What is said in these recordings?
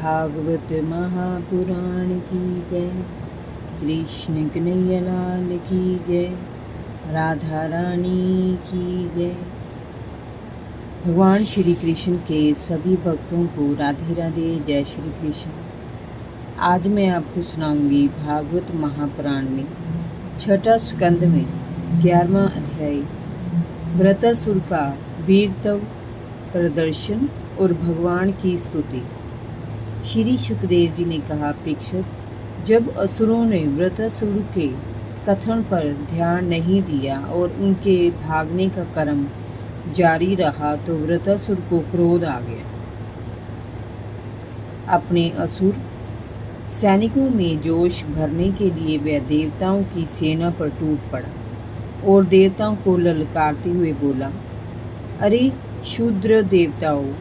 भागवत महापुराण की जय। कृष्ण कन्हैया लाल की जय। राधा रानी की जय। भगवान श्री कृष्ण के सभी भक्तों को राधे राधे, जय श्री कृष्ण। आज मैं आपको सुनाऊंगी भागवत महापुराण में छठा स्कंद में 11वां अध्याय वृत्रासुर का वीरत्व प्रदर्शन और भगवान की स्तुति। श्री सुखदेव जी ने कहा, परीक्षित, जब असुरों ने वृत्रासुर के कथन पर ध्यान नहीं दिया और उनके भागने का क्रम जारी रहा तो वृत्रासुर को क्रोध आ गया। अपने असुर सैनिकों में जोश भरने के लिए वह देवताओं की सेना पर टूट पड़ा और देवताओं को ललकारते हुए बोला, अरे शूद्र देवताओं,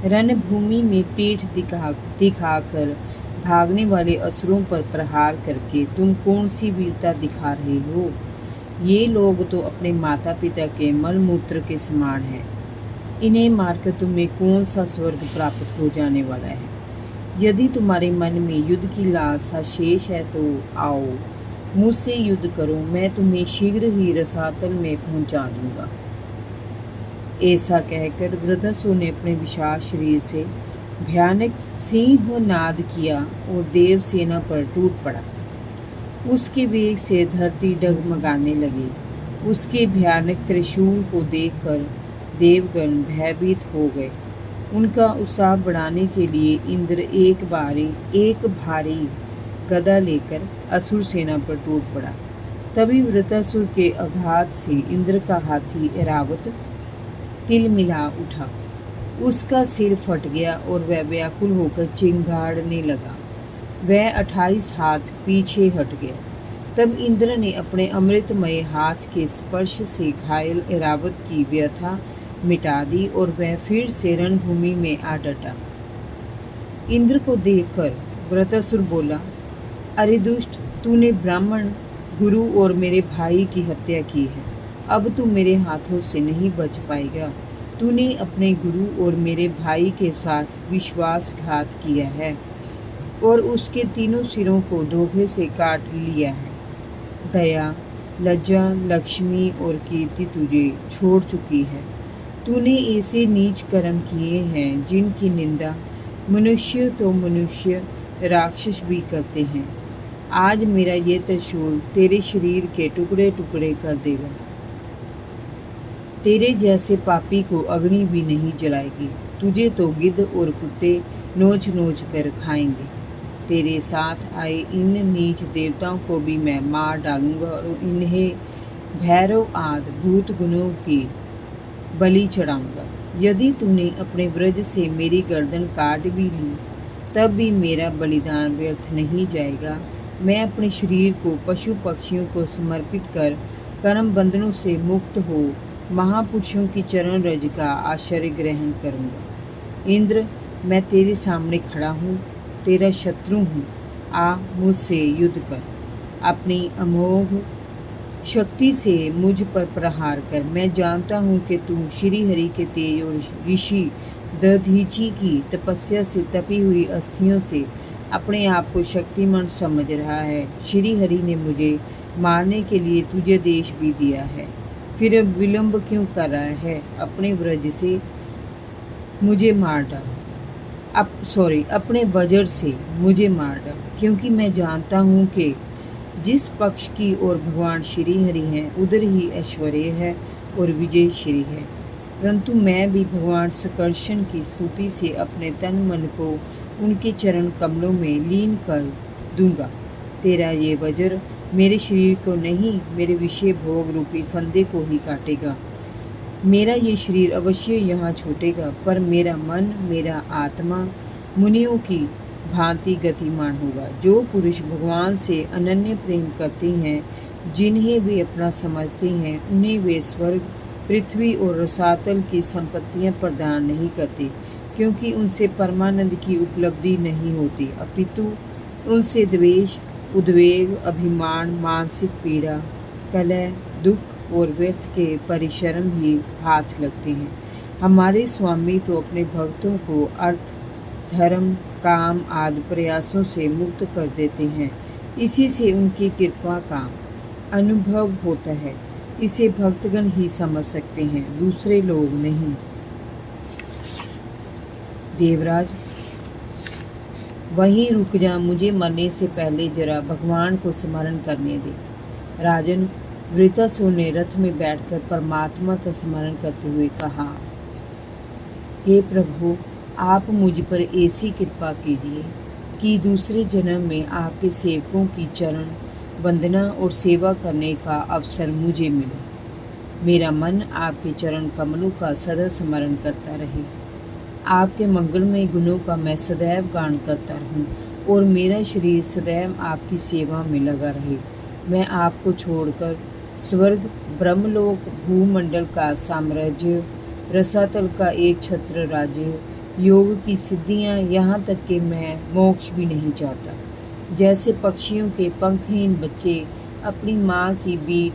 रणभूमि में पीठ दिखाकर भागने वाले असुरों पर प्रहार करके तुम कौन सी वीरता दिखा रहे हो? ये लोग तो अपने माता पिता के मलमूत्र के समान हैं। इन्हें मारकर तुम्हें कौन सा स्वर्ग प्राप्त हो जाने वाला है? यदि तुम्हारे मन में युद्ध की लालसा शेष है तो आओ, मुझसे युद्ध करो, मैं तुम्हें शीघ्र ही रसातल में पहुंचा दूंगा। ऐसा कहकर वृत्रासुर ने अपने विशाल शरीर से भयानक सिंहनाद किया और देव सेना पर टूट पड़ा। उसके वेग से धरती डगमगाने लगी। उसके भयानक त्रिशूल को देखकर देवगण भयभीत हो गए। उनका उत्साह बढ़ाने के लिए इंद्र एक भारी गदा लेकर असुर सेना पर टूट पड़ा। तभी वृत्रासुर के आघात से इंद्र का हाथी ऐरावत तिलमिला उठा। उसका सिर फट गया और वह व्याकुल होकर चिंगाड़ने लगा। वह 28 हाथ पीछे हट गया। तब इंद्र ने अपने अमृतमय हाथ के स्पर्श से घायल ऐरावत की व्यथा मिटा दी और वह फिर से रणभूमि में आ डटा। इंद्र को देखकर वृत्रासुर बोला, अरे दुष्ट, तूने ब्राह्मण गुरु और मेरे भाई की हत्या की है। अब तू मेरे हाथों से नहीं बच पाएगा। तूने अपने गुरु और मेरे भाई के साथ विश्वासघात किया है और उसके तीनों सिरों को धोखे से काट लिया है। दया, लज्जा, लक्ष्मी और कीर्ति तुझे छोड़ चुकी है। तूने ऐसे नीच कर्म किए हैं जिनकी निंदा मनुष्य तो मनुष्य, राक्षस भी करते हैं। आज मेरा ये त्रिशूल तेरे शरीर के टुकड़े टुकड़े कर देगा। तेरे जैसे पापी को अग्नि भी नहीं जलाएगी। तुझे तो गिद्ध और कुत्ते नोच नोच कर खाएंगे। तेरे साथ आए इन नीच देवताओं को भी मैं मार डालूंगा और इन्हें भैरव आदि भूत गुणों की बलि चढ़ाऊंगा। यदि तूने अपने व्रज से मेरी गर्दन काट भी ली तब भी मेरा बलिदान व्यर्थ नहीं जाएगा। मैं अपने शरीर को पशु पक्षियों को समर्पित कर कर्म बंधनों से मुक्त हो महापुरुषों की चरण रज का आश्रय ग्रहण करूंगा। इंद्र, मैं तेरे सामने खड़ा हूँ, तेरा शत्रु हूँ। आ, मुझसे युद्ध कर। अपनी अमोघ शक्ति से मुझ पर प्रहार कर। मैं जानता हूँ कि तू श्री हरि के तेज और ऋषि दधीची की तपस्या से तपी हुई अस्थियों से अपने आप को शक्तिमान समझ रहा है। श्री हरि ने मुझे मारने के लिए तुझे देश भी दिया है, फिर अब विलंब क्यों कर रहा है? अपने व्रज से मुझे मार डाल। अपने वज्र से मुझे मार डाल, क्योंकि मैं जानता हूँ कि जिस पक्ष की ओर भगवान श्री हरि हैं उधर ही ऐश्वर्य है और विजय श्री है। परंतु मैं भी भगवान सकर्षण की स्तुति से अपने तन मन को उनके चरण कमलों में लीन कर दूंगा। तेरा ये वज्र मेरे शरीर को नहीं, मेरे विषय भोग रूपी फंदे को ही काटेगा। मेरा ये शरीर अवश्य यहाँ छूटेगा, पर मेरा मन, मेरा आत्मा मुनियों की भांति गतिमान होगा। जो पुरुष भगवान से अनन्य प्रेम करते हैं, जिन्हें वे अपना समझते हैं, उन्हें वे स्वर्ग, पृथ्वी और रसातल की संपत्तियाँ प्रदान नहीं करते, क्योंकि उनसे परमानंद की उपलब्धि नहीं होती, अपितु उनसे द्वेष, उद्वेग, अभिमान, मानसिक पीड़ा, कलह, दुख और व्यर्थ के परिश्रम ही हाथ लगते हैं। हमारे स्वामी तो अपने भक्तों को अर्थ, धर्म, काम आदि प्रयासों से मुक्त कर देते हैं। इसी से उनकी कृपा का अनुभव होता है। इसे भक्तगण ही समझ सकते हैं, दूसरे लोग नहीं। देवराज, वहीं रुक जा, मुझे मरने से पहले जरा भगवान को स्मरण करने दे। राजन, वृतासुर ने रथ में बैठकर परमात्मा का स्मरण करते हुए कहा, हे प्रभु, आप मुझ पर ऐसी कृपा कीजिए कि दूसरे जन्म में आपके सेवकों की चरण वंदना और सेवा करने का अवसर मुझे मिले। मेरा मन आपके चरण कमलों का सदा स्मरण करता रहे। आपके मंगलमय गुणों का मैं सदैव गान करता रहूं और मेरा शरीर सदैव आपकी सेवा में लगा रहे। मैं आपको छोड़कर स्वर्ग, ब्रह्मलोक, भूमंडल का साम्राज्य, रसातल का एक छत्र राज्य, योग की सिद्धियां, यहाँ तक कि मैं मोक्ष भी नहीं चाहता। जैसे पक्षियों के पंखहीन बच्चे अपनी माँ की बीट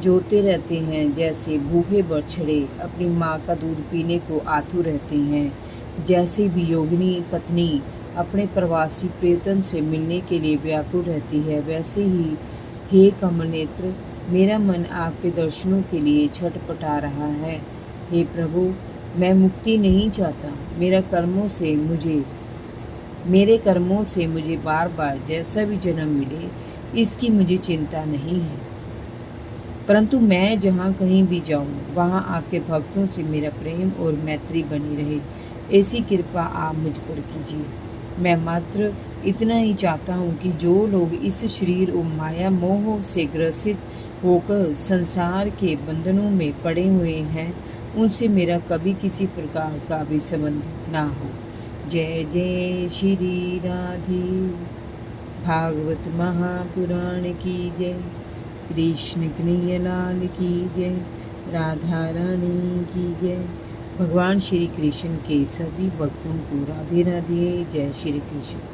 जोते रहते हैं, जैसे भूखे बछड़े अपनी माँ का दूध पीने को आतुर रहते हैं, जैसे वियोगिनी पत्नी अपने प्रवासी प्रियतम से मिलने के लिए व्याकुल रहती है, वैसे ही हे कमलनेत्र, मेरा मन आपके दर्शनों के लिए छटपटा रहा है। हे प्रभु, मैं मुक्ति नहीं चाहता। मेरे कर्मों से मुझे बार बार जैसा भी जन्म मिले, इसकी मुझे चिंता नहीं है। परंतु मैं जहाँ कहीं भी जाऊँ, वहाँ आपके भक्तों से मेरा प्रेम और मैत्री बनी रहे। ऐसी कृपा आप मुझ पर कीजिए। मैं मात्र इतना ही चाहता हूँ कि जो लोग इस शरीर और माया मोह से ग्रसित होकर संसार के बंधनों में पड़े हुए हैं, उनसे मेरा कभी किसी प्रकार का भी संबंध ना हो। जय जय श्री राधे। भागवत महापुराण की जय। कृष्ण कन्हैया लाल की जय। राधा रानी की जय। भगवान श्री कृष्ण के सभी भक्तों को राधे राधे। जय श्री कृष्ण।